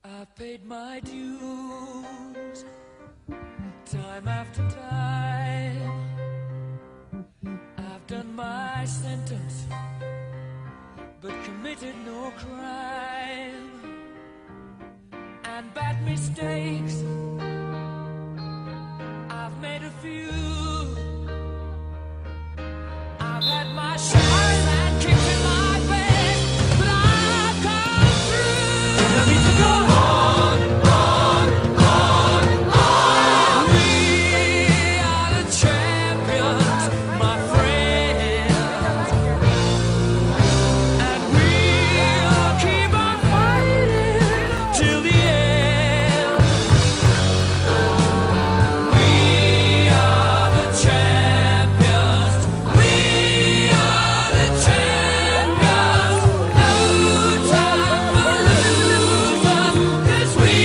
I've paid my dues time after time. I've done my sentence, but committed no crime. And bad mistakes, I've made a few. I've had my shines and kicks in my bed, but I've come through. I need to go on, on, on, on. We are the champions, my friends, and we'll keep on fighting till the end. We are the champions. We are the champions. No time for losers, 'cause we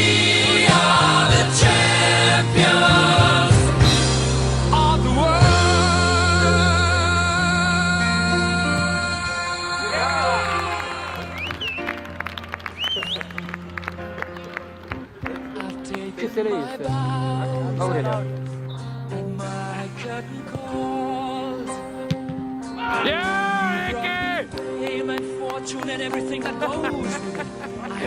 are the champions of the world. I've taken my bows and my curtain calls. Fame and fortune and everything that goes. I